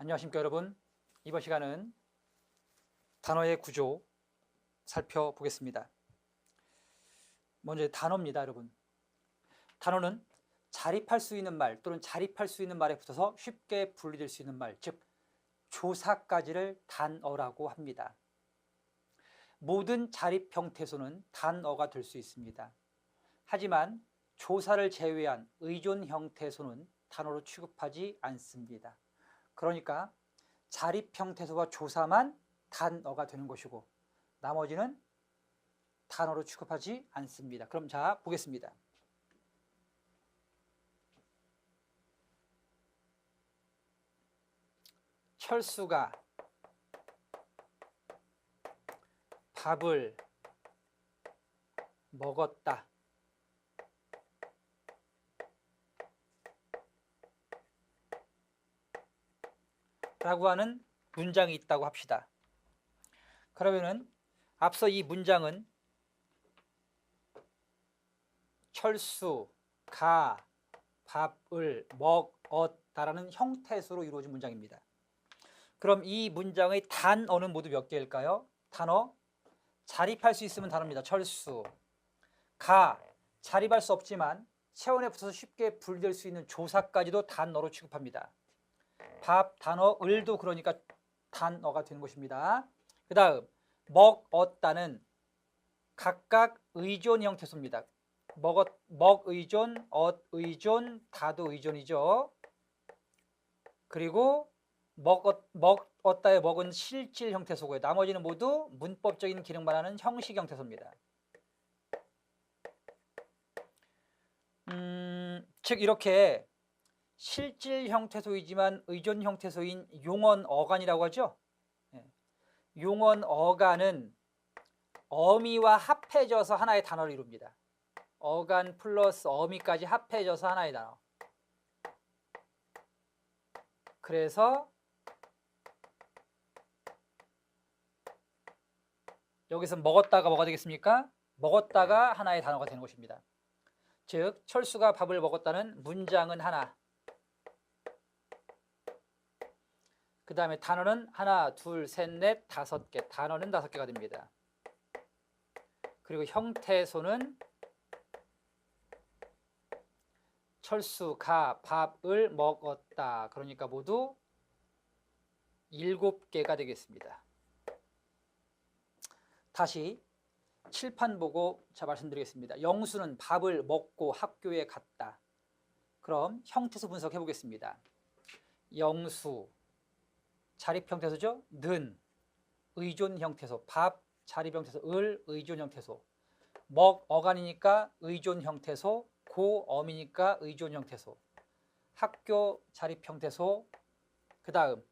안녕하십니까 여러분. 이번 시간은 단어의 구조 살펴보겠습니다. 먼저 단어입니다 여러분. 단어는 자립할 수 있는 말 또는 자립할 수 있는 말에 붙어서 쉽게 분리될 수 있는 말, 즉 조사까지를 단어라고 합니다. 모든 자립 형태소는 단어가 될 수 있습니다. 하지만 조사를 제외한 의존 형태소는 단어로 취급하지 않습니다. 그러니까 자립 형태소와 조사만 단어가 되는 것이고 나머지는 단어로 취급하지 않습니다. 그럼 자 보겠습니다. 철수가 밥을 먹었다. 라고 하는 문장이 있다고 합시다. 그러면은 앞서 이 문장은 철수가 밥을 먹었다라는 형태수로 이루어진 문장입니다. 그럼 이 문장의 단어는 모두 몇 개일까요? 단어 자립할 수 있으면 단어입니다. 철수 가 자립할 수 없지만 체온에 붙어서 쉽게 분리될 수 있는 조사까지도 단어로 취급합니다. 밥 단어 을도 그러니까 단어가 되는 것입니다. 그 다음 먹었다는 각각 의존 형태소입니다. 먹의존, 엇의존, 다도 의존이죠. 그리고 먹었다의 먹은 실질 형태소고요. 나머지는 모두 문법적인 기능만 하는 형식 형태소입니다. 즉 이렇게 실질 형태소이지만 의존 형태소인 용언 어간이라고 하죠. 용언 어간은 어미와 합해져서 하나의 단어를 이룹니다. 어간 플러스 어미까지 합해져서 하나의 단어. 그래서 여기서 먹었다가 뭐가 되겠습니까? 먹었다가 하나의 단어가 되는 것입니다. 즉 철수가 밥을 먹었다는 문장은 하나, 그 다음에 단어는 하나, 둘, 셋, 넷, 다섯 개. 단어는 5개가 됩니다. 그리고 형태소는 철수가 밥을 먹었다. 그러니까 모두 7개가 되겠습니다. 다시 칠판 보고 말씀드리겠습니다. 영수는 밥을 먹고 학교에 갔다. 그럼 형태소 분석해 보겠습니다. 영수 자립 형태소죠. 는 의존 형태소, 밥 자립 형태소, 을 의존 형태소, 먹 어간이니까 의존 형태소, 고 어미니까 의존 형태소, 학교 자립 형태소, 그 다음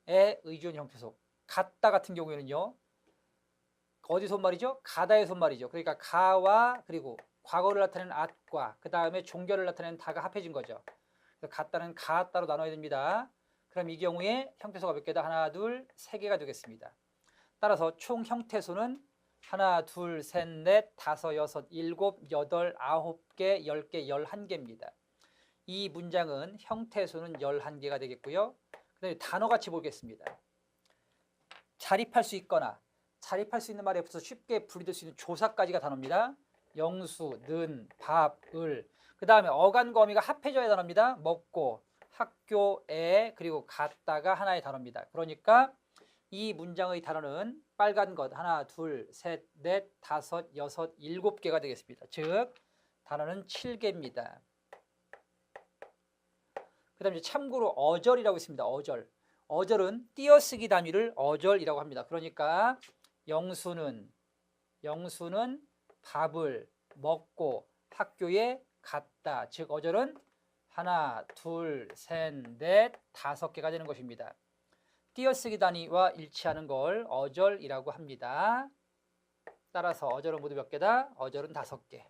에 의존 형태소. 갔다 같은 경우에는요 어디 손말이죠? 가다의 손말이죠. 그러니까 가와 그리고 과거를 나타내는 at과 그 다음에 종결을 나타내는 다가 합해진 거죠. 그래서 갔다는 가따로 나눠야 됩니다. 그럼 이 경우에 형태소가 몇 개다? 하나, 둘, 3개가 되겠습니다. 따라서 총 형태소는 하나, 둘, 셋, 넷, 다섯, 여섯, 일곱, 여덟, 9개, 10개, 11개입니다. 이 문장은 형태소는 11개가 되겠고요. 그 다음에 단어같이 보겠습니다. 자립할 수 있거나 자립할 수 있는 말에 붙어서 쉽게 분리될 수 있는 조사까지가 단어입니다. 영수, 는, 밥, 을. 그 다음에 어간과 어미가 합해져야 단어입니다. 먹고, 학교에, 그리고 갔다가 하나의 단어입니다. 그러니까 이 문장의 단어는 빨간 것 하나, 둘, 셋, 넷, 다섯, 여섯, 7개가 되겠습니다. 즉 단어는 7개입니다. 그 다음에 참고로 어절이라고 있습니다. 어절은 띄어쓰기 단위를 어절이라고 합니다. 그러니까 영수는 밥을 먹고 학교에 갔다. 즉 어절은 하나, 둘, 셋, 넷, 5개가 되는 것입니다. 띄어쓰기 단위와 일치하는 걸 어절이라고 합니다. 따라서 어절은 모두 몇 개다? 어절은 5개.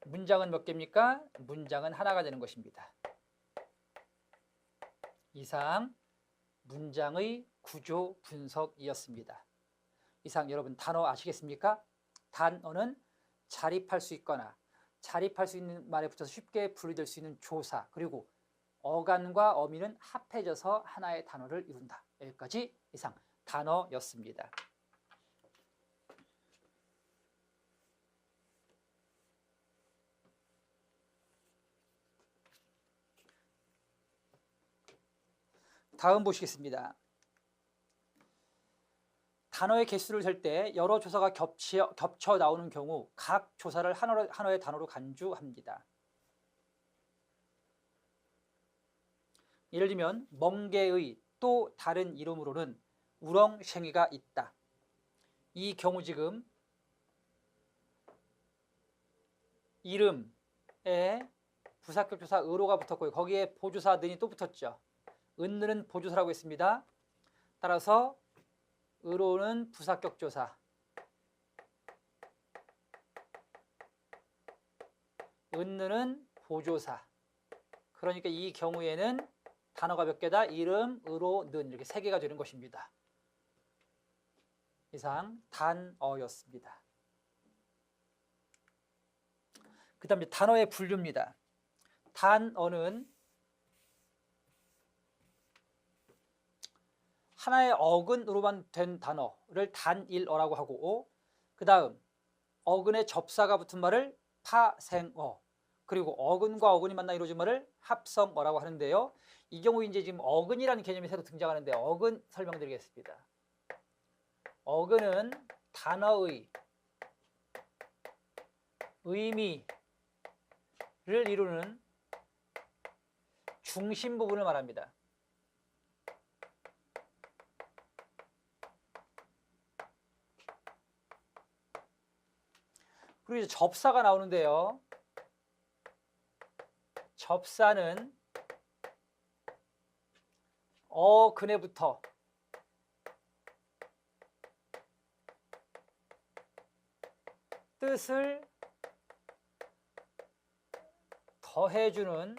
문장은 몇 개입니까? 문장은 하나가 되는 것입니다. 이상 문장의 구조 분석이었습니다. 이상 여러분 단어 아시겠습니까? 단어는 자립할 수 있거나 자립할 수 있는 말에 붙어서 쉽게 분리될 수 있는 조사, 그리고 어간과 어미는 합해져서 하나의 단어를 이룬다. 여기까지 이상 단어였습니다. 다음 보시겠습니다. 단어의 개수를 셀 때 여러 조사가 겹쳐 나오는 경우 각 조사를 하나의 단어로 간주합니다. 예를 들면 멍게의 또 다른 이름으로는 우렁생이가 있다. 이 경우 지금 이름에 부사격 조사 의로가 붙었고요. 거기에 보조사 는이 또 붙었죠. 은는 보조사라고 했습니다. 따라서 의로는 부사격 조사, 은는 보조사. 그러니까 이 경우에는 단어가 몇 개다? 이름, 의로, 는 이렇게 세 개가 되는 것입니다. 이상 단어였습니다. 그 다음에 단어의 분류입니다. 단어는 하나의 어근으로만 된 단어를 단일어라고 하고, 그 다음 어근에 접사가 붙은 말을 파생어, 그리고 어근과 어근이 만나 이루어진 말을 합성어라고 하는데요. 이 경우 이제 지금 어근이라는 개념이 새로 등장하는데 어근 설명드리겠습니다. 어근은 단어의 의미를 이루는 중심 부분을 말합니다. 그리고 이제 접사가 나오는데요. 접사는 어근에부터 뜻을 더해주는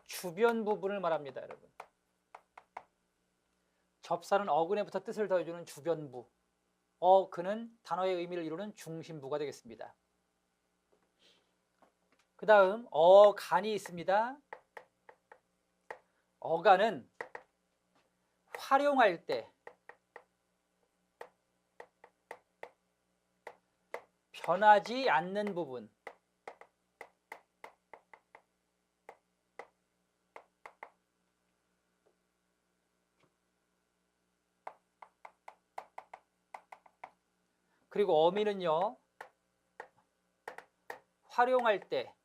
주변 부분을 말합니다, 여러분. 접사는 어근에부터 뜻을 더해주는 주변부, 어근은 단어의 의미를 이루는 중심부가 되겠습니다. 그 다음 어간이 있습니다. 어간은 활용할 때 변하지 않는 부분, 그리고 어미는요, 활용할 때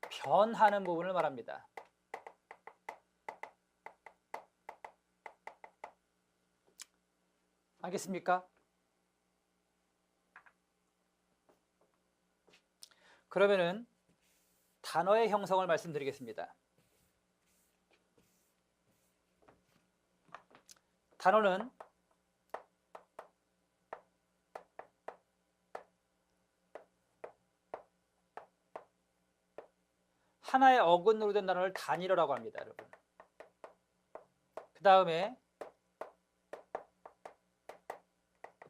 변하는 부분을 말합니다. 알겠습니까? 그러면은 단어의 형성을 말씀드리겠습니다. 단어는 하나의 어근으로 된 단어를 단일어라고 합니다, 여러분. 그 다음에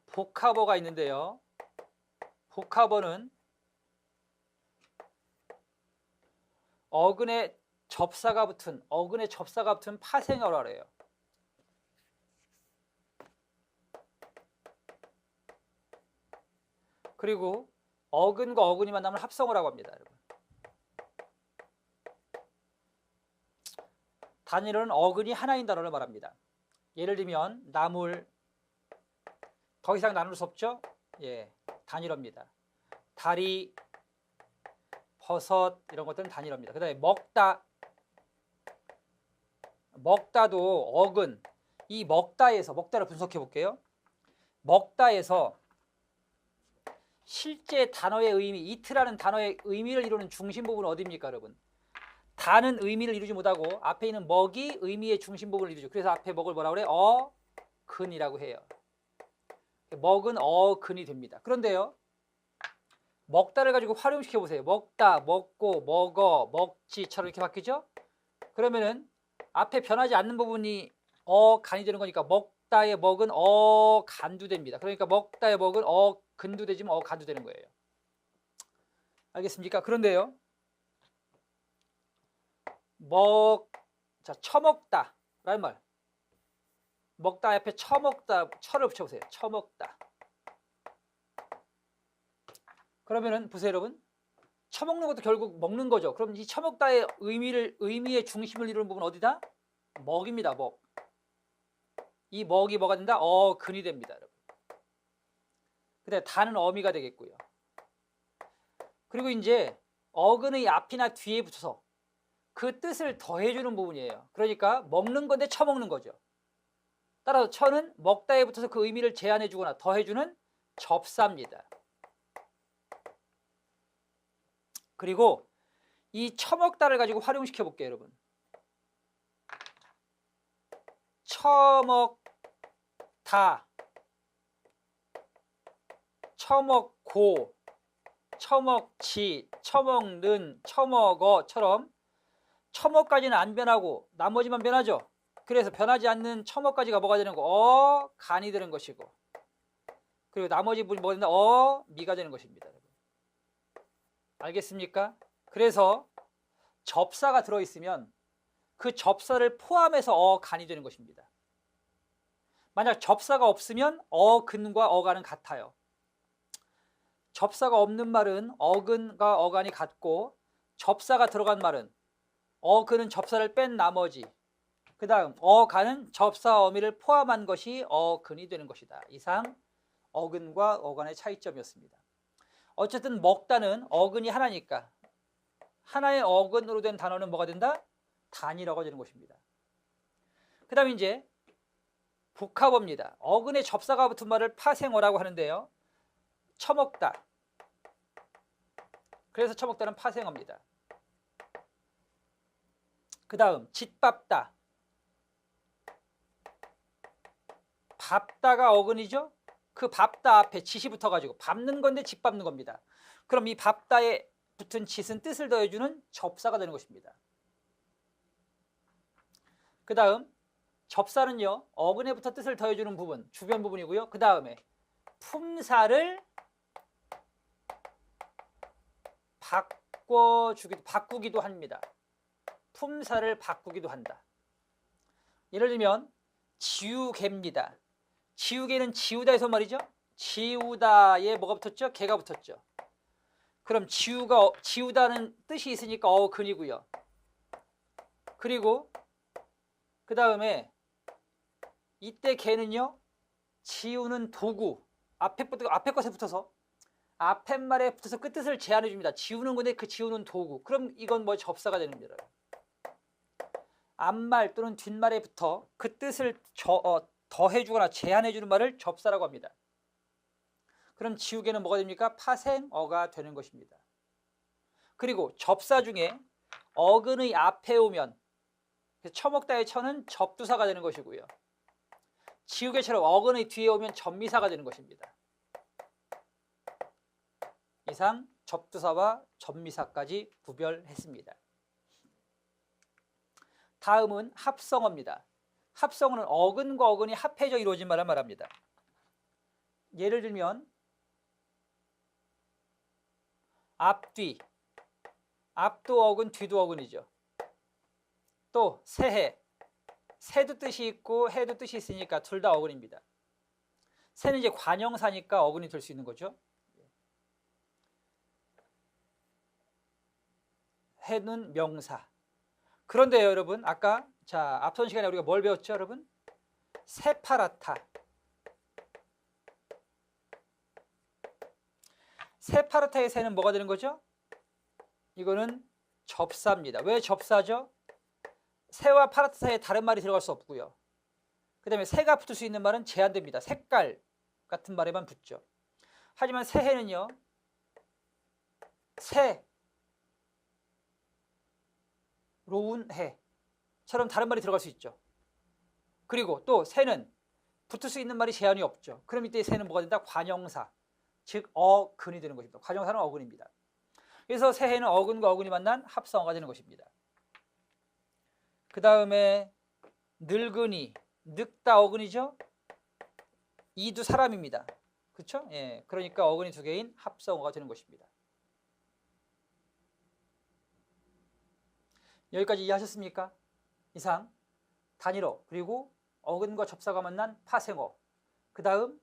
복합어가 있는데요. 복합어는 어근에 접사가 붙은 파생어라 해요. 그리고 어근과 어근이 만나면 합성어라고 합니다, 여러분. 단일어는 어근이 하나인 단어를 말합니다. 예를 들면 나물, 더 이상 나눌 수 없죠? 예, 단일어입니다. 다리, 버섯 이런 것들은 단일어입니다. 그 다음에 먹다도 어근, 이 먹다를 분석해 볼게요. 먹다에서 실제 단어의 의미, 이트라는 단어의 의미를 이루는 중심 부분은 어디입니까, 여러분? 다는 의미를 이루지 못하고 앞에 있는 먹이 의미의 중심 부분을 이루죠. 그래서 앞에 먹을 뭐라고 그래? 어근이라고 해요. 먹은 어근이 됩니다. 그런데요, 먹다를 가지고 활용시켜 보세요. 먹다, 먹고, 먹어, 먹지처럼 이렇게 바뀌죠? 그러면은 앞에 변하지 않는 부분이 어간이 되는 거니까 먹다의 먹은 어간두됩니다. 그러니까 먹다의 먹은 어근두되지만 어간두되는 거예요. 알겠습니까? 그런데요. 자, 처먹다 라는 말. 먹다 옆에 처먹다, 처를 붙여보세요. 처먹다. 그러면은 보세요, 여러분. 처먹는 것도 결국 먹는 거죠. 그럼 이 처먹다의 의미의 중심을 이루는 부분은 어디다? 먹입니다. 먹. 이 먹이 뭐가 된다? 근이 됩니다, 여러분. 근데 다는 어미가 되겠고요. 그리고 이제 어근의 앞이나 뒤에 붙여서 그 뜻을 더해주는 부분이에요. 그러니까 먹는 건데 처먹는 거죠. 따라서 처는 먹다에 붙어서 그 의미를 제한해주거나 더해주는 접사입니다. 그리고 이 처먹다를 가지고 활용시켜 볼게요, 여러분. 처먹다, 처먹고, 처먹지, 처먹는, 처먹어처럼 처먹까지는 안 변하고 나머지만 변하죠. 그래서 변하지 않는 처먹까지가 뭐가 되는 거? 간이 되는 것이고, 그리고 나머지 부분이 뭐가 된다? 미가 되는 것입니다. 알겠습니까? 그래서 접사가 들어있으면 그 접사를 포함해서 간이 되는 것입니다. 만약 접사가 없으면 어근과 어간은 같아요. 접사가 없는 말은 어근과 어간이 같고, 접사가 들어간 말은 어근은 접사를 뺀 나머지, 그 다음 어간은 접사 어미를 포함한 것이 어근이 되는 것이다. 이상 어근과 어간의 차이점이었습니다. 어쨌든 먹다는 어근이 하나니까 하나의 어근으로 된 단어는 뭐가 된다? 단이라고 되는 것입니다. 그 다음에 이제 복합어입니다. 어근에 접사가 붙은 말을 파생어라고 하는데요. 처먹다. 그래서 처먹다는 파생어입니다. 그 다음 짓밟다. 밟다가 어근이죠. 그 밟다 앞에 짓이 붙어가지고 밟는 건데 짓밟는 겁니다. 그럼 이 밟다에 붙은 짓은 뜻을 더해주는 접사가 되는 것입니다. 그 다음 접사는요, 어근에 붙어 뜻을 더해주는 부분, 주변 부분이고요. 그 다음에 품사를 바꾸기도 합니다. 품사를 바꾸기도 한다. 예를 들면 지우개입니다. 지우개는 지우다에서 말이죠. 지우다에 뭐가 붙었죠? 개가 붙었죠. 그럼 지우다는 뜻이 있으니까 근이고요. 그리고 그 다음에 이때 개는요, 지우는 도구, 앞에 것에 붙어서 앞에말에 붙어서 끝뜻을 제한해 줍니다. 지우는 건데 그 지우는 도구. 그럼 이건 뭐 접사가 되는 겁니다. 앞말 또는 뒷말에 붙어 그 뜻을 더해주거나 제한해주는 말을 접사라고 합니다. 그럼 지우개는 뭐가 됩니까? 파생어가 되는 것입니다. 그리고 접사 중에 어근의 앞에 오면 처먹다의 처는 접두사가 되는 것이고요. 지우개처럼 어근의 뒤에 오면 접미사가 되는 것입니다. 이상 접두사와 접미사까지 구별했습니다. 다음은 합성어입니다. 합성어는 어근과 어근이 합해져 이루어진 말을 말합니다. 예를 들면 앞뒤, 앞도 어근, 뒤도 어근이죠. 또 새해, 새도 뜻이 있고 해도 뜻이 있으니까 둘 다 어근입니다. 새는 이제 관형사니까 어근이 될 수 있는 거죠. 해는 명사. 그런데요, 여러분, 아까 앞선 시간에 우리가 뭘 배웠죠, 여러분? 세파라타. 세파라타의 새는 뭐가 되는 거죠? 이거는 접사입니다. 왜 접사죠? 새와 파라타 사이에 다른 말이 들어갈 수 없고요. 그 다음에 새가 붙을 수 있는 말은 제한됩니다. 색깔 같은 말에만 붙죠. 하지만 새해는요, 새, 로운 해처럼 다른 말이 들어갈 수 있죠. 그리고 또 새는 붙을 수 있는 말이 제한이 없죠. 그럼 이때 새는 뭐가 된다? 관형사, 즉 어근이 되는 것입니다. 관형사는 어근입니다. 그래서 새해는 어근과 어근이 만난 합성어가 되는 것입니다. 그 다음에 늙은이, 늙다 어근이죠. 이도 사람입니다. 그렇죠? 예, 그러니까 어근이 두 개인 합성어가 되는 것입니다. 여기까지 이해하셨습니까? 이상 단일어 그리고 어근과 접사가 만난 파생어, 그 다음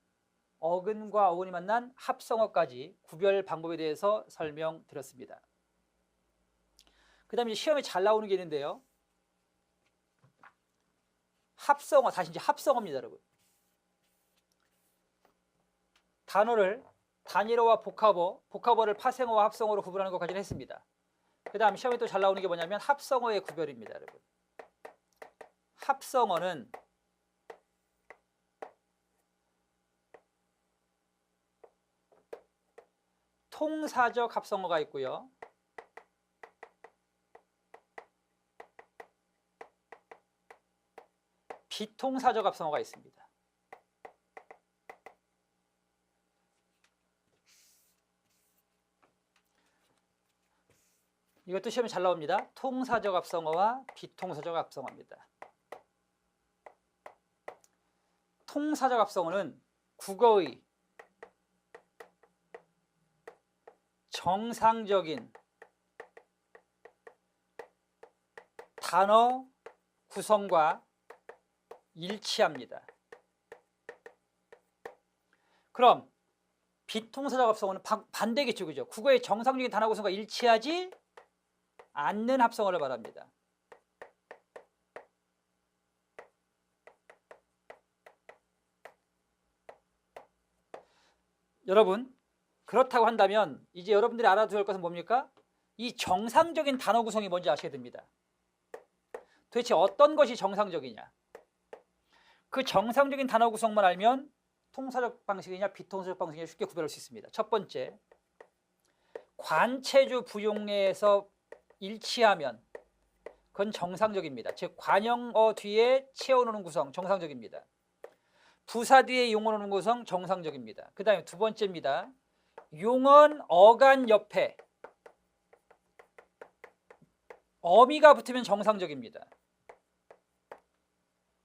어근과 어근이 만난 합성어까지 구별 방법에 대해서 설명드렸습니다. 그 다음에 시험에 잘 나오는 게 있는데요. 합성어, 다시 이제 합성어입니다, 여러분. 단어를 단일어와 복합어를 파생어와 합성어로 구분하는 것까지는 했습니다. 그 다음 시험에 또 잘 나오는 게 뭐냐면 합성어의 구별입니다, 여러분. 합성어는 통사적 합성어가 있고요. 비통사적 합성어가 있습니다. 이것도 시험에 잘 나옵니다. 통사적 합성어와 비통사적 합성어입니다. 통사적 합성어는 국어의 정상적인 단어 구성과 일치합니다. 그럼 비통사적 합성어는 반대겠죠, 그죠? 국어의 정상적인 단어 구성과 일치하지 않는 합성어를 말합니다. 여러분, 그렇다고 한다면 이제 여러분들이 알아둬야 할 것은 뭡니까? 이 정상적인 단어 구성이 뭔지 아셔야 됩니다. 도대체 어떤 것이 정상적이냐? 그 정상적인 단어 구성만 알면 통사적 방식이냐 비통사적 방식이냐 쉽게 구별할 수 있습니다. 첫 번째, 관체주 부용례에서 일치하면 그건 정상적입니다. 즉 관형어 뒤에 채워놓는 구성 정상적입니다. 부사 뒤에 용어 놓는 구성 정상적입니다. 그 다음에 두 번째입니다. 용언 어간 옆에 어미가 붙으면 정상적입니다.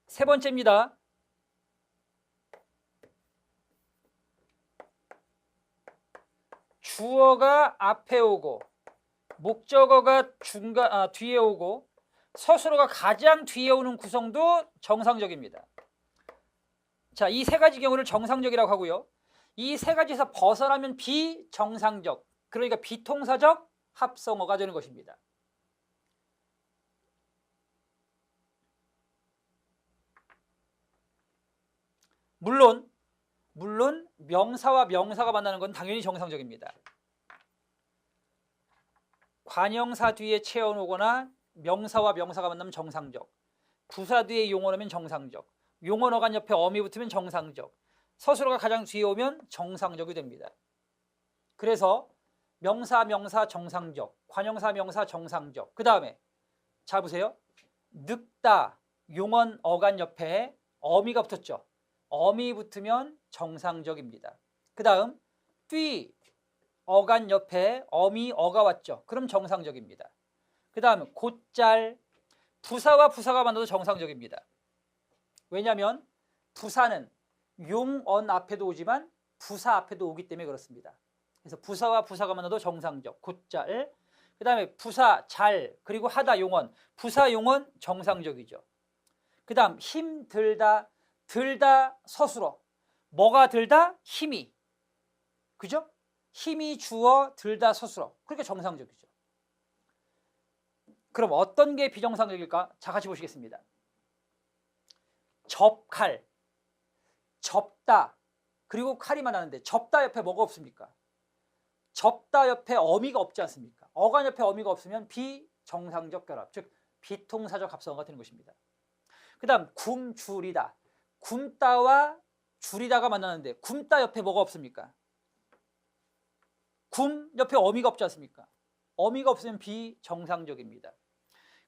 세 번째입니다. 주어가 앞에 오고 목적어가 뒤에 오고 서술어가 가장 뒤에 오는 구성도 정상적입니다. 자, 이 세 가지 경우를 정상적이라고 하고요. 이 세 가지에서 벗어나면 비정상적, 그러니까 비통사적 합성어가 되는 것입니다. 물론 명사와 명사가 만나는 건 당연히 정상적입니다. 관형사 뒤에 채워놓거나 명사와 명사가 만나면 정상적, 부사 뒤에 용어 넣으면 정상적, 용어 어간 옆에 어미 붙으면 정상적, 서술어가 가장 뒤에 오면 정상적이 됩니다. 그래서 명사 정상적, 관형사 명사 정상적. 그 다음에 잘 보세요. 늙다 용언 어간 옆에 어미가 붙었죠. 어미 붙으면 정상적입니다. 그 다음 뛰 어간 옆에 어미 어가 왔죠. 그럼 정상적입니다. 그 다음에 곧잘 부사와 부사가 만나도 정상적입니다. 왜냐하면 부사는 용언 앞에도 오지만 부사 앞에도 오기 때문에 그렇습니다. 그래서 부사와 부사가 만나도 정상적, 곧잘. 그 다음에 부사, 잘, 그리고 하다, 용언. 부사, 용언 정상적이죠. 그 다음 힘 들다, 들다 서술어. 뭐가 들다? 힘이. 그죠? 힘이 주어, 들다 서술어. 그러니까 정상적이죠. 그럼 어떤 게 비정상적일까? 자, 같이 보시겠습니다. 접칼, 접다, 그리고 칼이 만나는데 접다 옆에 뭐가 없습니까? 접다 옆에 어미가 없지 않습니까? 어간 옆에 어미가 없으면 비정상적 결합, 즉 비통사적 합성어가 되는 것입니다. 그 다음 굶주리다, 굶다와 줄이다가 만나는데 굶다 옆에 뭐가 없습니까? 굶 옆에 어미가 없지 않습니까? 어미가 없으면 비정상적입니다.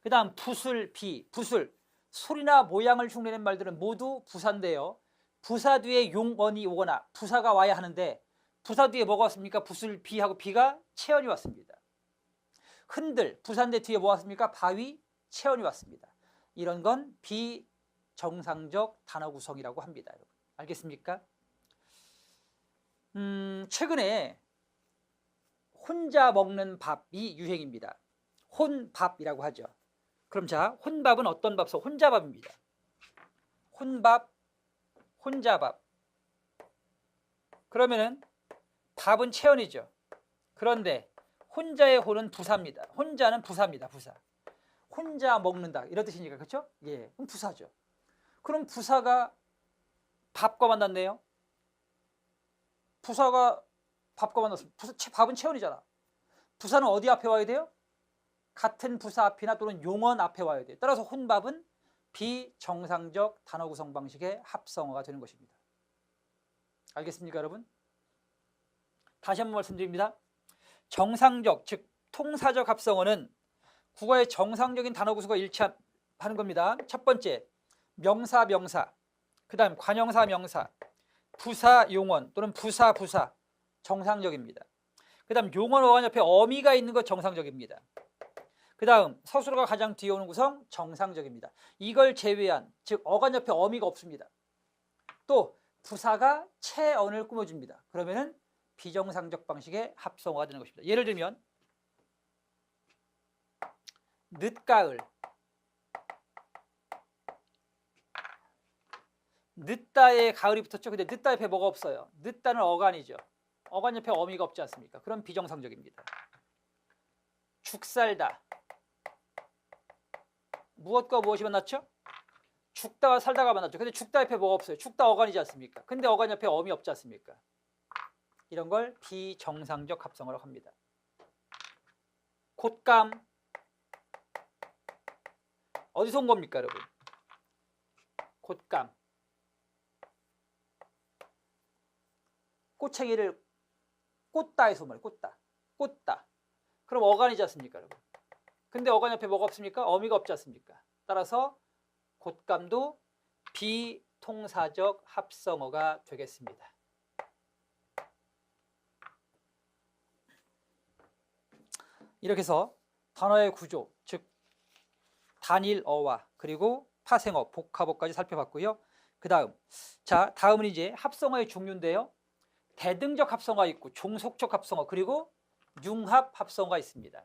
그 다음 부술, 부술, 소리나 모양을 흉내낸 말들은 모두 부사인데요. 부사 뒤에 용언이 오거나 부사가 와야 하는데 부사 뒤에 뭐가 왔습니까? 부술 비하고 비가 채연이 왔습니다. 흔들, 부사인데 뒤에 뭐가 왔습니까? 바위, 채연이 왔습니다. 이런 건 비정상적 단어 구성이라고 합니다. 여러분. 알겠습니까? 최근에 혼자 먹는 밥이 유행입니다. 혼밥이라고 하죠. 그럼 자, 혼밥은 어떤 밥서? 혼자밥입니다. 혼밥, 혼자밥. 그러면은 밥은 체언이죠. 그런데 혼자의 혼은 부사입니다. 혼자는 부사입니다. 부사. 혼자 먹는다 이런 뜻이니까 그렇죠? 예, 그럼 부사죠. 그럼 부사가 밥과 만났네요. 부사가 밥과 만났습니다. 밥은 체언이잖아. 부사는 어디 앞에 와야 돼요? 같은 부사 앞이나 또는 용언 앞에 와야 돼요. 따라서 혼밥은 비정상적 단어 구성 방식의 합성어가 되는 것입니다. 알겠습니까, 여러분? 다시 한번 말씀드립니다. 정상적, 즉 통사적 합성어는 국어의 정상적인 단어 구성과 일치하는 겁니다. 첫 번째, 명사, 명사. 그 다음 관형사, 명사. 부사, 용언 또는 부사, 부사. 정상적입니다. 그 다음 용언, 어간 옆에 어미가 있는 것 정상적입니다. 그 다음 서술어가 가장 뒤에 오는 구성 정상적입니다. 이걸 제외한, 즉 어간 옆에 어미가 없습니다. 또 부사가 체언을 꾸며줍니다. 그러면은 비정상적 방식의 합성어가 되는 것입니다. 예를 들면 늦가을, 늦다에 가을이 붙었죠. 근데 늦다 옆에 뭐가 없어요? 늦다는 어간이죠. 어간 옆에 어미가 없지 않습니까? 그럼 비정상적입니다. 죽살다, 무엇과 무엇이 만났죠? 죽다와 살다가 만났죠. 근데 죽다 옆에 뭐가 없어요? 죽다 어간이지 않습니까? 근데 어간 옆에 어미 없지 않습니까? 이런 걸 비정상적 합성어라고 합니다. 곶감, 어디서 온 겁니까, 여러분? 곶감. 꼬챙이를 꽂다에서 말이에요. 꽂다. 꽂다. 그럼 어간이지 않습니까, 여러분? 근데 어간 옆에 뭐가 없습니까? 어미가 없지 않습니까? 따라서 곶감도 비통사적 합성어가 되겠습니다. 이렇게 해서 단어의 구조, 즉 단일어와 그리고 파생어, 복합어까지 살펴봤고요. 그 다음, 자, 다음은 이제 합성어의 종류인데요. 대등적 합성어가 있고 종속적 합성어 그리고 융합 합성어가 있습니다.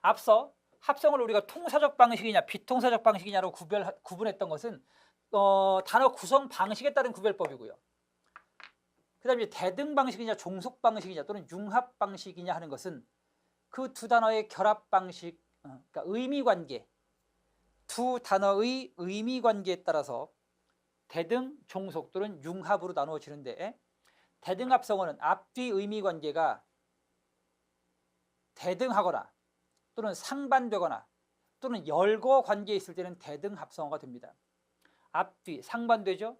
앞서 합성어를 우리가 통사적 방식이냐 비통사적 방식이냐로 구분했던 것은 단어 구성 방식에 따른 구별법이고요. 그 다음에 대등 방식이냐 종속 방식이냐 또는 융합 방식이냐 하는 것은 그 두 단어의 결합 방식, 그러니까 의미 관계, 두 단어의 의미 관계에 따라서 대등, 종속 또는 융합으로 나누어지는데 대등 합성어는 앞뒤 의미 관계가 대등하거나 또는 상반되거나 또는 열거 관계에 있을 때는 대등 합성어가 됩니다. 앞뒤 상반되죠?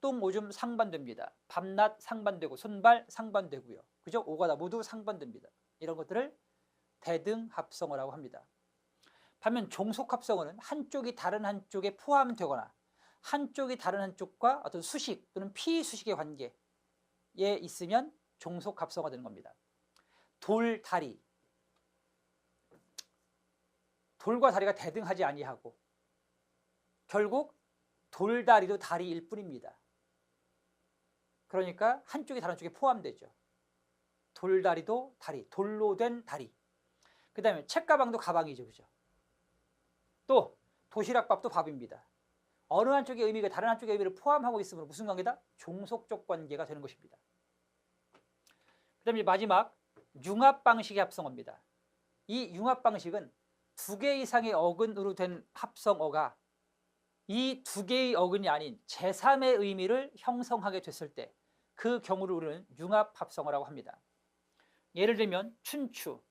똥, 오줌 상반됩니다. 밤낮 상반되고 손발 상반되고요. 그죠? 오가다 모두 상반됩니다. 이런 것들을 대등 합성어라고 합니다. 반면 종속 합성어는 한쪽이 다른 한쪽에 포함되거나 한쪽이 다른 한쪽과 어떤 수식 또는 피수식의 관계에 있으면 종속 합성어가 되는 겁니다. 돌, 다리. 돌과 다리가 대등하지 아니하고 결국 돌다리도 다리일 뿐입니다. 그러니까 한쪽이 다른 쪽에 포함되죠. 돌다리도 다리, 돌로 된 다리. 그 다음에 책가방도 가방이죠. 그죠? 또 도시락밥도 밥입니다. 어느 한쪽의 의미가 다른 한쪽의 의미를 포함하고 있으므로 무슨 관계다? 종속적 관계가 되는 것입니다. 그 다음에 마지막 융합 방식의 합성어입니다. 이 융합 방식은 두 개 이상의 어근으로 된 합성어가 이 두 개의 어근이 아닌 제3의 의미를 형성하게 됐을 때 그 경우를 우리는 융합 합성어라고 합니다. 예를 들면 춘추,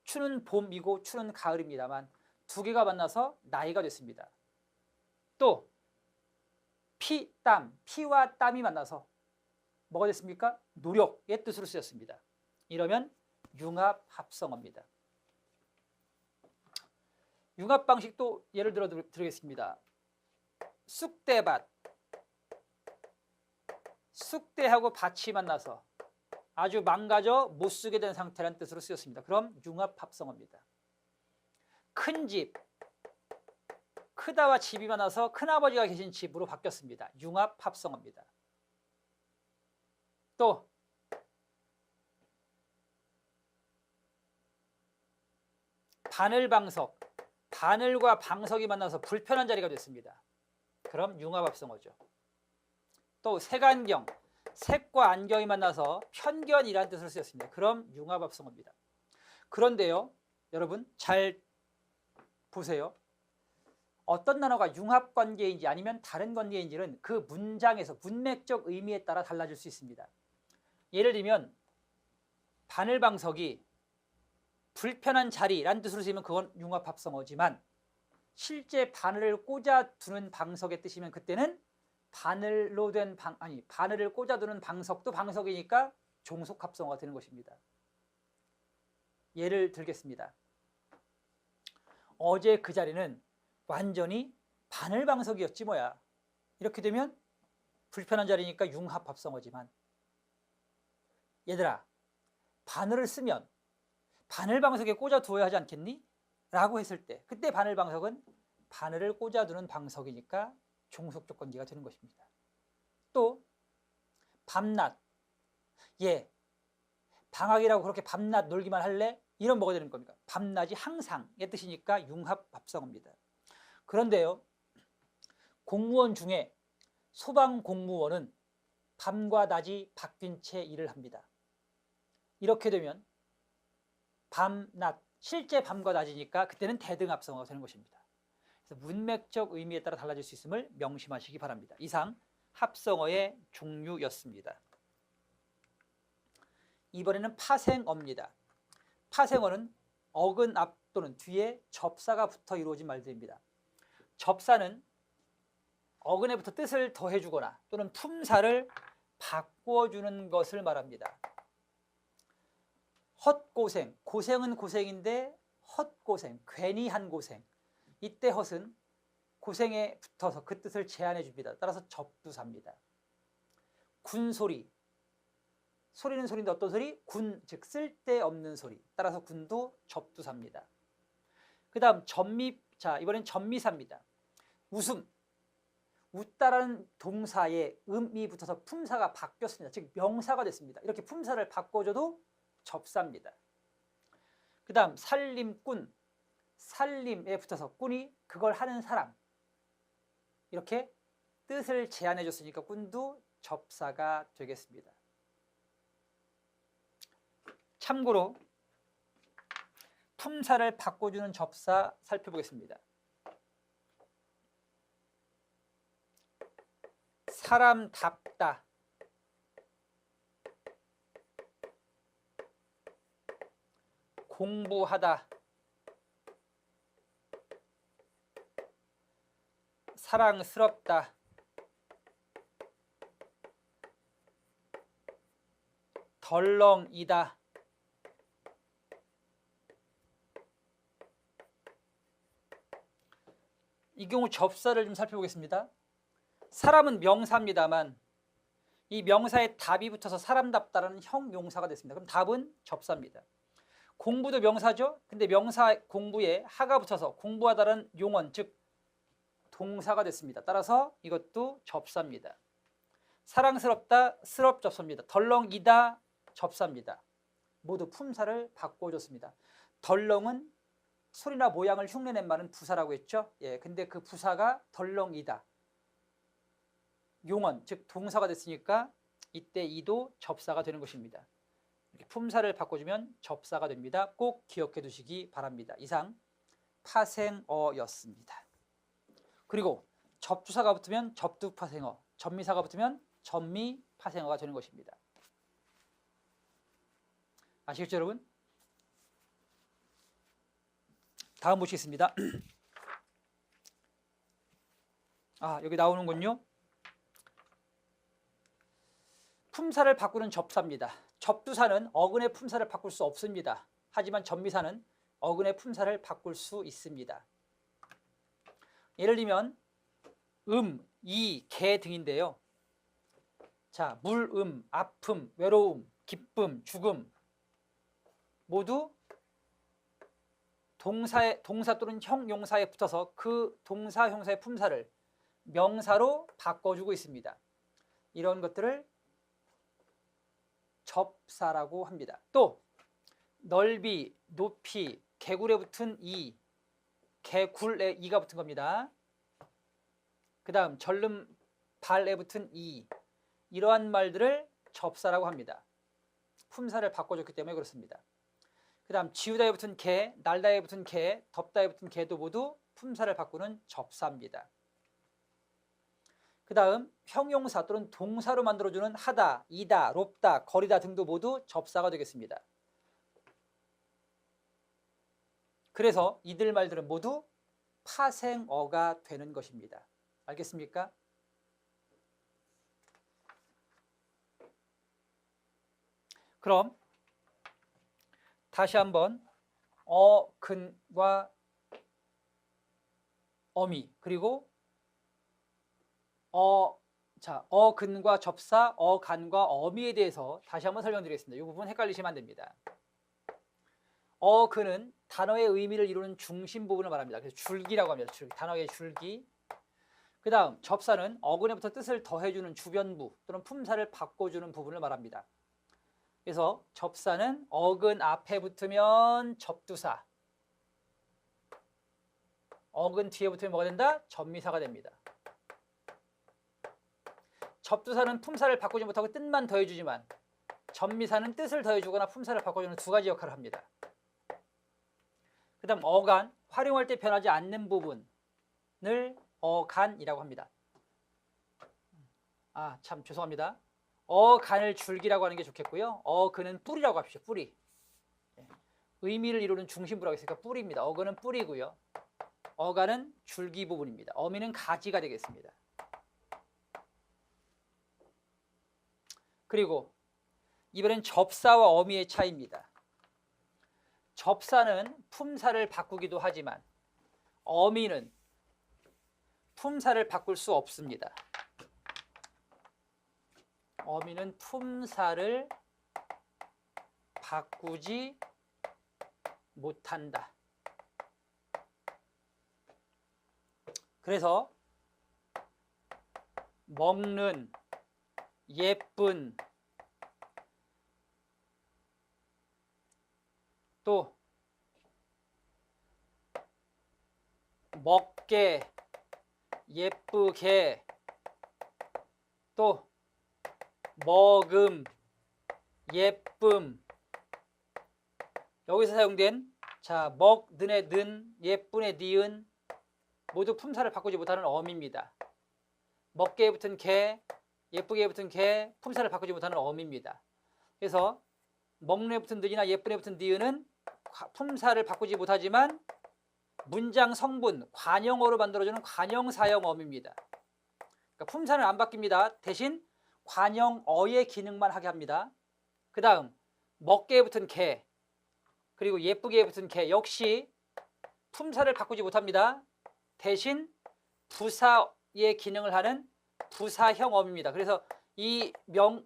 추는 봄이고 추는 가을입니다만 두 개가 만나서 나이가 됐습니다. 또 피, 땀, 피와 땀이 만나서 뭐가 됐습니까? 노력의 뜻으로 쓰였습니다. 이러면 융합 합성어입니다. 융합 방식도 예를 들어 드리겠습니다. 쑥대밭, 쑥대하고 밭이 만나서 아주 망가져 못 쓰게 된 상태라는 뜻으로 쓰였습니다. 그럼 융합 합성어입니다. 큰 집, 크다와 집이 만나서 큰아버지가 계신 집으로 바뀌었습니다. 융합 합성어입니다. 또 바늘방석, 바늘과 방석이 만나서 불편한 자리가 됐습니다. 그럼 융합합성어죠. 또 색안경, 색과 안경이 만나서 편견이라는 뜻을 쓰였습니다. 그럼 융합합성어입니다. 그런데요, 여러분 잘 보세요. 어떤 단어가 융합관계인지 아니면 다른 관계인지는 그 문장에서 문맥적 의미에 따라 달라질 수 있습니다. 예를 들면 바늘방석이 불편한 자리라는 뜻으로 쓰이면 그건 융합합성어지만 실제 바늘을 꽂아두는 방석의 뜻이면 그때는 바늘로 된 바늘을 꽂아두는 방석도 방석이니까 종속합성어가 되는 것입니다. 예를 들겠습니다. 어제 그 자리는 완전히 바늘방석이었지 뭐야. 이렇게 되면 불편한 자리니까 융합합성어지만 얘들아 바늘을 쓰면 바늘방석에 꽂아두어야 하지 않겠니? 라고 했을 때 그때 바늘방석은 바늘을 꽂아두는 방석이니까 종속조건기가 되는 것입니다. 또 밤낮, 예, 방학이라고 그렇게 밤낮 놀기만 할래? 이런 뭐가 되는 겁니까? 밤낮이 항상의 뜻이니까 융합합성어입니다. 그런데요, 공무원 중에 소방공무원은 밤과 낮이 바뀐 채 일을 합니다. 이렇게 되면 밤낮, 실제 밤과 낮이니까 그때는 대등합성어가 되는 것입니다. 그래서 문맥적 의미에 따라 달라질 수 있음을 명심하시기 바랍니다. 이상 합성어의 종류였습니다. 이번에는 파생어입니다. 파생어는 어근 앞 또는 뒤에 접사가 붙어 이루어진 말들입니다. 접사는 어근에 붙어 뜻을 더해주거나 또는 품사를 바꿔주는 것을 말합니다. 헛고생, 고생은 고생인데 헛고생, 괜히 한 고생. 이때 헛은 고생에 붙어서 그 뜻을 제한해 줍니다. 따라서 접두사입니다. 군소리, 소리는 소리인데 어떤 소리? 군, 즉 쓸데없는 소리. 따라서 군도 접두사입니다. 그 다음 전미, 자 이번엔 전미사입니다. 웃음, 웃다라는 동사에 음이 붙어서 품사가 바뀌었습니다. 즉 명사가 됐습니다. 이렇게 품사를 바꿔줘도 접사입니다. 그 다음 살림꾼, 살림에 붙어서 꾼이 그걸 하는 사람. 이렇게 뜻을 제한해 줬으니까 꾼도 접사가 되겠습니다. 참고로 품사를 바꿔주는 접사 살펴보겠습니다. 사람답다, 공부하다, 사랑스럽다, 덜렁이다, 이 경우 접사를 좀 살펴보겠습니다. 사람은 명사입니다만 이 명사에 답이 붙어서 사람답다라는 형용사가 됐습니다. 그럼 답은 접사입니다. 공부도 명사죠. 근데 명사 공부에 하가 붙어서 공부하다라는 용언, 즉 동사가 됐습니다. 따라서 이것도 접사입니다. 사랑스럽다, 스럽 접사입니다. 덜렁이다, 접사입니다. 모두 품사를 바꿔줬습니다. 덜렁은 소리나 모양을 흉내낸 말은 부사라고 했죠. 예, 근데 그 부사가 덜렁이다. 용언, 즉 동사가 됐으니까 이때 이도 접사가 되는 것입니다. 이렇게 품사를 바꿔주면 접사가 됩니다. 꼭 기억해 두시기 바랍니다. 이상 파생어였습니다. 그리고 접두사가 붙으면 접두파생어, 전미사가 붙으면 전미파생어가 되는 것입니다. 아시겠죠, 여러분? 다음 보시겠습니다. 여기 나오는군요. 품사를 바꾸는 접사입니다. 접두사는 어근의 품사를 바꿀 수 없습니다. 하지만 전미사는 어근의 품사를 바꿀 수 있습니다. 예를 들면 이, 개 등인데요. 자, 물음, 아픔, 외로움, 기쁨, 죽음 모두 동사 또는 형용사에 붙어서 그 동사, 형사의 품사를 명사로 바꿔주고 있습니다. 이런 것들을 접사라고 합니다. 또 넓이, 높이, 개굴에 붙은 이, 개굴에 이가 붙은 겁니다. 그 다음 절름 발에 붙은 이, 이러한 말들을 접사라고 합니다. 품사를 바꿔줬기 때문에 그렇습니다. 그 다음 지우다에 붙은 개, 날다에 붙은 개, 덮다에 붙은 개도 모두 품사를 바꾸는 접사입니다. 그 다음 형용사 또는 동사로 만들어주는 하다, 이다, 롭다, 거리다 등도 모두 접사가 되겠습니다. 그래서 이들 말들은 모두 파생어가 되는 것입니다. 알겠습니까? 그럼 다시 한번 근과 어미 그리고 근과 접사, 간과 어미에 대해서 다시 한번 설명드리겠습니다. 이 부분 헷갈리시면 안 됩니다. 근은 단어의 의미를 이루는 중심 부분을 말합니다. 그래서 줄기라고 합니다. 줄기, 단어의 줄기. 그 다음 접사는 어근에부터 뜻을 더해주는 주변부 또는 품사를 바꿔주는 부분을 말합니다. 그래서 접사는 어근 앞에 붙으면 접두사, 어근 뒤에 붙으면 뭐가 된다? 접미사가 됩니다. 접두사는 품사를 바꾸지 못하고 뜻만 더해주지만 접미사는 뜻을 더해주거나 품사를 바꿔주는 두 가지 역할을 합니다. 그 다음 어간, 활용할 때 변하지 않는 부분을 어간이라고 합니다. 참 죄송합니다. 어간을 줄기라고 하는 게 좋겠고요. 어근은 뿌리라고 합시다. 뿌리. 의미를 이루는 중심부라고 했으니까 뿌리입니다. 어근은 뿌리고요. 어간은 줄기 부분입니다. 어미는 가지가 되겠습니다. 그리고 이번엔 접사와 어미의 차이입니다. 접사는 품사를 바꾸기도 하지만 어미는 품사를 바꿀 수 없습니다. 어미는 품사를 바꾸지 못한다. 그래서 먹는, 예쁜, 또 먹게, 예쁘게, 또 먹음, 예쁨, 여기서 사용된 먹는의 는, 예쁜의 니은 모두 품사를 바꾸지 못하는 어미입니다. 먹게에 붙은 개, 예쁘게 붙은 개, 품사를 바꾸지 못하는 어미입니다. 그래서 먹는에 붙은 는이나 예쁜에 붙은 니은은 품사를 바꾸지 못하지만 문장 성분, 관형어로 만들어주는 관형사형 어미입니다. 그러니까 품사는 안 바뀝니다. 대신 관형어의 기능만 하게 합니다. 그 다음 먹게에 붙은 개, 그리고 예쁘게 붙은 개 역시 품사를 바꾸지 못합니다. 대신 부사의 기능을 하는 부사형 어미입니다. 그래서 이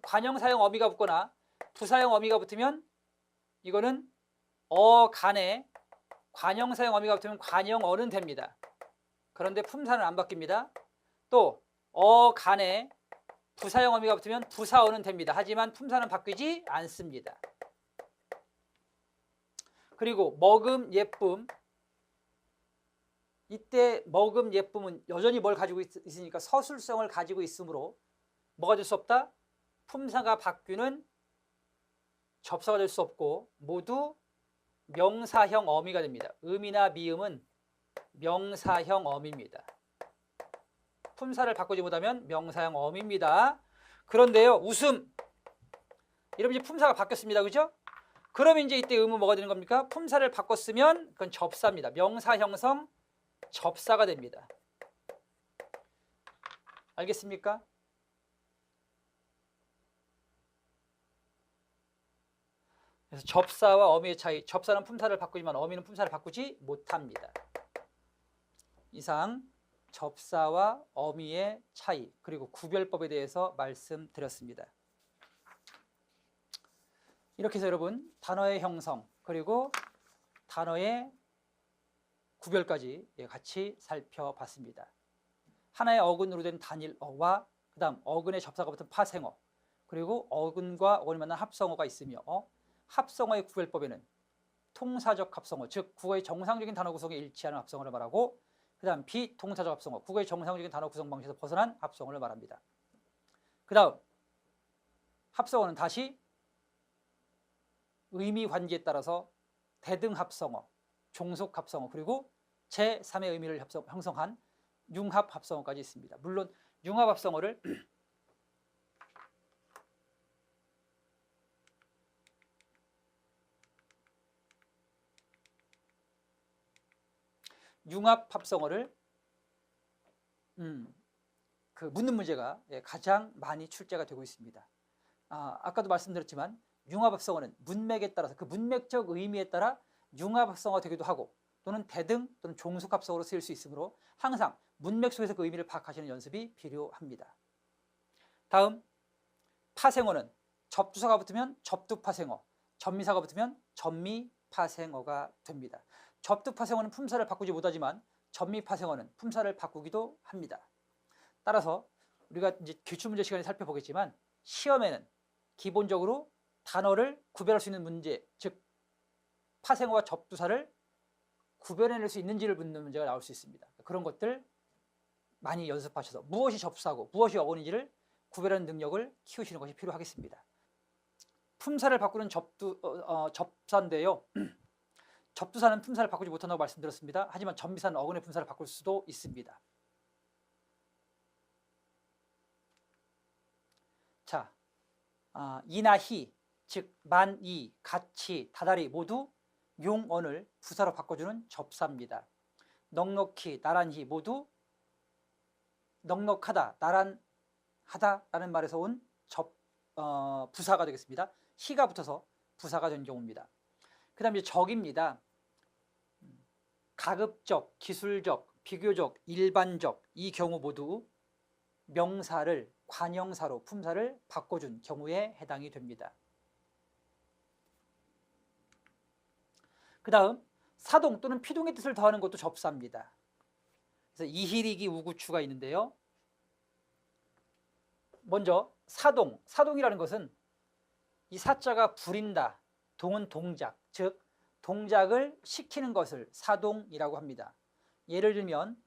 관형사형 어미가 붙거나 부사형 어미가 붙으면 이거는 어간에 관형사형 어미가 붙으면 관형어는 됩니다. 그런데 품사는 안 바뀝니다. 또 어간에 부사형 어미가 붙으면 부사어는 됩니다. 하지만 품사는 바뀌지 않습니다. 그리고 먹음, 예쁨, 이때 먹음, 예쁨은 여전히 뭘 가지고 있으니까 서술성을 가지고 있으므로 뭐가 될 수 없다? 품사가 바뀌는 접사가 될 수 없고 모두 명사형 어미가 됩니다. 음이나 미음은 명사형 어미입니다. 품사를 바꾸지 못하면 명사형 어미입니다. 그런데요, 웃음, 이러면 이제 품사가 바뀌었습니다. 그죠? 그럼 이제 이때 음은 뭐가 되는 겁니까? 품사를 바꿨으면 그건 접사입니다. 명사형성 접사가 됩니다. 알겠습니까? 그래서 접사와 어미의 차이, 접사는 품사를 바꾸지만 어미는 품사를 바꾸지 못합니다. 이상 접사와 어미의 차이 그리고 구별법에 대해서 말씀드렸습니다. 이렇게 해서 여러분 단어의 형성 그리고 단어의 구별까지 같이 살펴봤습니다. 하나의 어근으로 된 단일어와 그 다음 어근의 접사가 붙은 파생어, 그리고 어근과 어근이 만난 합성어가 있으며 합성어의 구별법에는 통사적 합성어, 즉 국어의 정상적인 단어 구성에 일치하는 합성어를 말하고, 그 다음 비통사적 합성어, 국어의 정상적인 단어 구성 방식에서 벗어난 합성어를 말합니다. 그 다음 합성어는 다시 의미 관계에 따라서 대등 합성어, 종속 합성어, 그리고 제3의 의미를 형성한 융합 합성어까지 있습니다. 물론 융합 합성어를 그 묻는 문제가 가장 많이 출제가 되고 있습니다. 아까도 말씀드렸지만 융합합성어는 문맥에 따라서 그 문맥적 의미에 따라 융합합성어가 되기도 하고 또는 대등 또는 종속합성어로 쓰일 수 있으므로 항상 문맥 속에서 그 의미를 파악하시는 연습이 필요합니다. 다음 파생어는 접두사가 붙으면 접두파생어, 접미사가 붙으면 접미파생어가 됩니다. 접두파생어는 품사를 바꾸지 못하지만 접미파생어는 품사를 바꾸기도 합니다. 따라서 우리가 이제 기출문제 시간에 살펴보겠지만 시험에는 기본적으로 단어를 구별할 수 있는 문제, 즉 파생어와 접두사를 구별해낼 수 있는지를 묻는 문제가 나올 수 있습니다. 그런 것들 많이 연습하셔서 무엇이 접두사고 무엇이 어원인지를 구별하는 능력을 키우시는 것이 필요하겠습니다. 품사를 바꾸는 접사인데요. 접두사는 품사를 바꾸지 못한다고 말씀드렸습니다. 하지만 접미사는 어근의 품사를 바꿀 수도 있습니다. 자, 이나 히, 즉 만, 이, 같이, 다달이 모두 용언을 부사로 바꿔주는 접사입니다. 넉넉히, 나란히 모두 넉넉하다, 나란하다라는 말에서 온 부사가 되겠습니다. 히가 붙어서 부사가 된 경우입니다. 그 다음에 적입니다. 가급적, 기술적, 비교적, 일반적 이 경우 모두 명사를 관형사로 품사를 바꿔준 경우에 해당이 됩니다. 그 다음 사동 또는 피동의 뜻을 더하는 것도 접사입니다. 그래서 이희리기 우구추가 있는데요. 먼저 사동, 사동이라는 것은 이 사자가 부린다, 동은 동작, 즉 동작을 시키는 것을 사동이라고 합니다. 예를 들면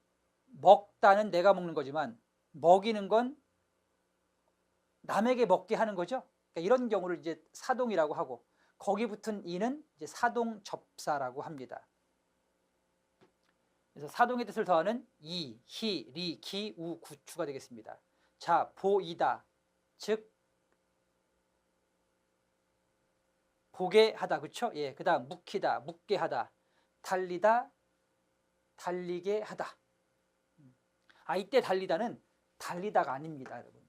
먹다는 내가 먹는 거지만 먹이는 건 남에게 먹게 하는 거죠. 그러니까 이런 경우를 이제 사동이라고 하고 거기 붙은 이는 이제 사동 접사라고 합니다. 그래서 사동의 뜻을 더하는 이, 히, 리, 기, 우, 구추가 되겠습니다. 자, 보이다, 즉 보게 하다, 그렇죠? 예, 그다음 묵히다, 묵게 하다, 달리다, 달리게 하다. 이때 달리다는 달리다가 아닙니다, 여러분.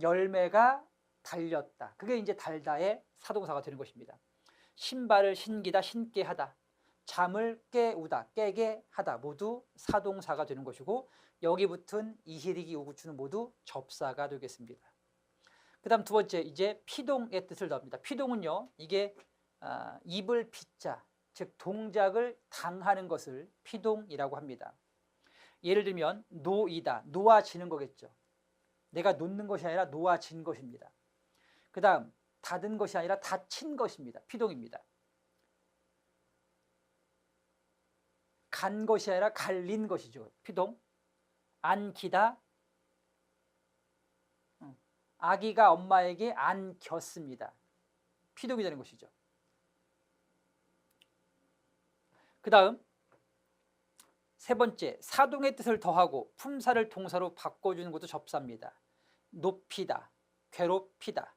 열매가 달렸다. 그게 이제 달다의 사동사가 되는 것입니다. 신발을 신기다, 신게 하다. 잠을 깨우다, 깨게 하다. 모두 사동사가 되는 것이고 여기 붙은 이희리기 우구추는 모두 접사가 되겠습니다. 그 다음 두 번째 이제 피동의 뜻을 더합니다. 피동은요, 이게 입을 피자, 즉 동작을 당하는 것을 피동이라고 합니다. 예를 들면 놓이다, 놓아지는 거겠죠. 내가 놓는 것이 아니라 놓아진 것입니다. 그 다음 닫은 것이 아니라 닫힌 것입니다. 피동입니다. 간 것이 아니라 갈린 것이죠. 피동. 안기다, 아기가 엄마에게 안겼습니다. 피동이 되는 것이죠. 그 다음 세 번째, 사동의 뜻을 더하고 품사를 동사로 바꿔주는 것도 접사입니다. 높이다, 괴롭히다.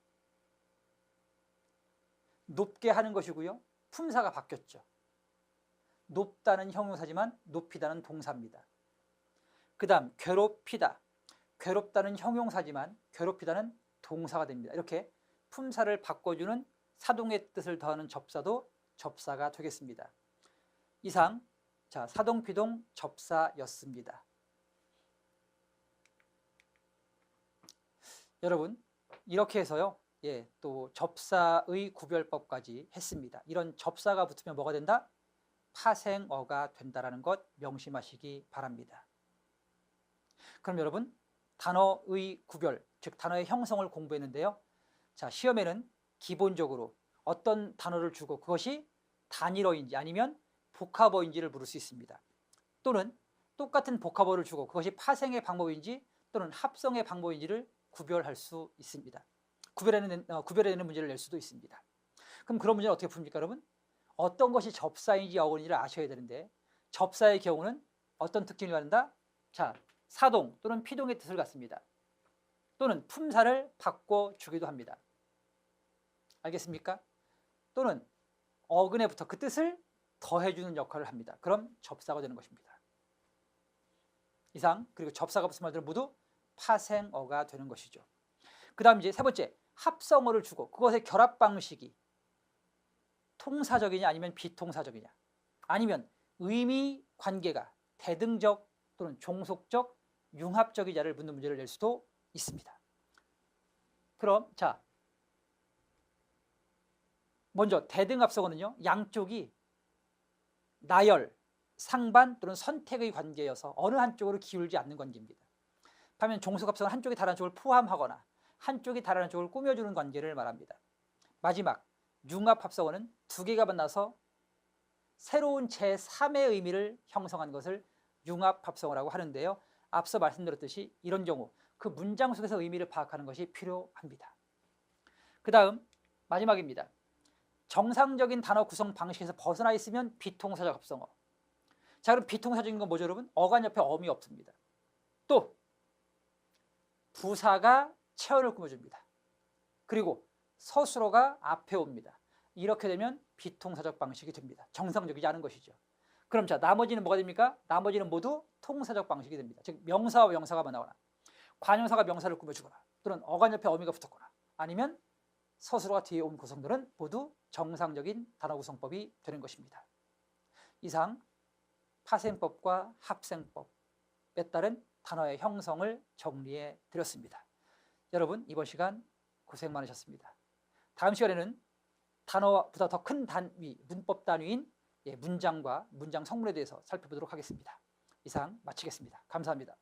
높게 하는 것이고요. 품사가 바뀌었죠. 높다는 형용사지만 높이다는 동사입니다. 그 다음 괴롭히다. 괴롭다는 형용사지만 괴롭히다는 동사가 됩니다. 이렇게 품사를 바꿔주는 사동의 뜻을 더하는 접사도 접사가 되겠습니다. 이상 자, 사동, 피동, 접사였습니다. 여러분 이렇게 해서요, 또 접사의 구별법까지 했습니다. 이런 접사가 붙으면 뭐가 된다? 파생어가 된다라는 것 명심하시기 바랍니다. 그럼 여러분 단어의 구별, 즉 단어의 형성을 공부했는데요. 자, 시험에는 기본적으로 어떤 단어를 주고 그것이 단일어인지 아니면 복합어인지를 물을 수 있습니다. 또는 똑같은 복합어를 주고 그것이 파생의 방법인지 또는 합성의 방법인지를 구별할 수 있습니다. 구별해내는 문제를 낼 수도 있습니다. 그럼 그런 문제는 어떻게 풉니까, 여러분? 어떤 것이 접사인지 어원인지를 아셔야 되는데 접사의 경우는 어떤 특징을 갖는다? 자, 사동 또는 피동의 뜻을 갖습니다. 또는 품사를 바꿔주기도 합니다. 알겠습니까? 또는 어근에 붙어 그 뜻을 더해주는 역할을 합니다. 그럼 접사가 되는 것입니다. 이상, 그리고 접사가 붙은 말들은 모두 파생어가 되는 것이죠. 그 다음 이제 세 번째, 합성어를 주고 그것의 결합 방식이 통사적이냐 아니면 비통사적이냐, 아니면 의미 관계가 대등적 또는 종속적, 융합적이냐를 묻는 문제를 낼 수도 있습니다. 그럼 자, 먼저 대등합성어는요, 양쪽이 나열, 상반 또는 선택의 관계여서 어느 한쪽으로 기울지 않는 관계입니다. 반면 종속합성은 한쪽이 다른 한쪽을 포함하거나 한쪽이 다른 한쪽을 꾸며주는 관계를 말합니다. 마지막 융합합성어는 두 개가 만나서 새로운 제3의 의미를 형성한 것을 융합합성어라고 하는데요. 앞서 말씀드렸듯이 이런 경우 그 문장 속에서 의미를 파악하는 것이 필요합니다. 그 다음 마지막입니다. 정상적인 단어 구성 방식에서 벗어나 있으면 비통사적 합성어. 자, 그럼 비통사적인 건 뭐죠, 여러분? 어간 옆에 어미 없습니다. 또 부사가 체언을 꾸며줍니다. 그리고 서술어가 앞에 옵니다. 이렇게 되면 비통사적 방식이 됩니다. 정상적이지 않은 것이죠. 그럼 자, 나머지는 뭐가 됩니까? 나머지는 모두 통사적 방식이 됩니다. 즉 명사와 명사가 나오거나 관용사가 명사를 꾸며주거나 또는 어간 옆에 어미가 붙었거나 아니면 서술어가 뒤에 온 구성들은 모두 정상적인 단어 구성법이 되는 것입니다. 이상 파생법과 합생법에 따른 단어의 형성을 정리해 드렸습니다. 여러분, 이번 시간 고생 많으셨습니다. 다음 시간에는 단어보다 더 큰 단위, 문법 단위인 문장과 문장 성문에 대해서 살펴보도록 하겠습니다. 이상 마치겠습니다. 감사합니다.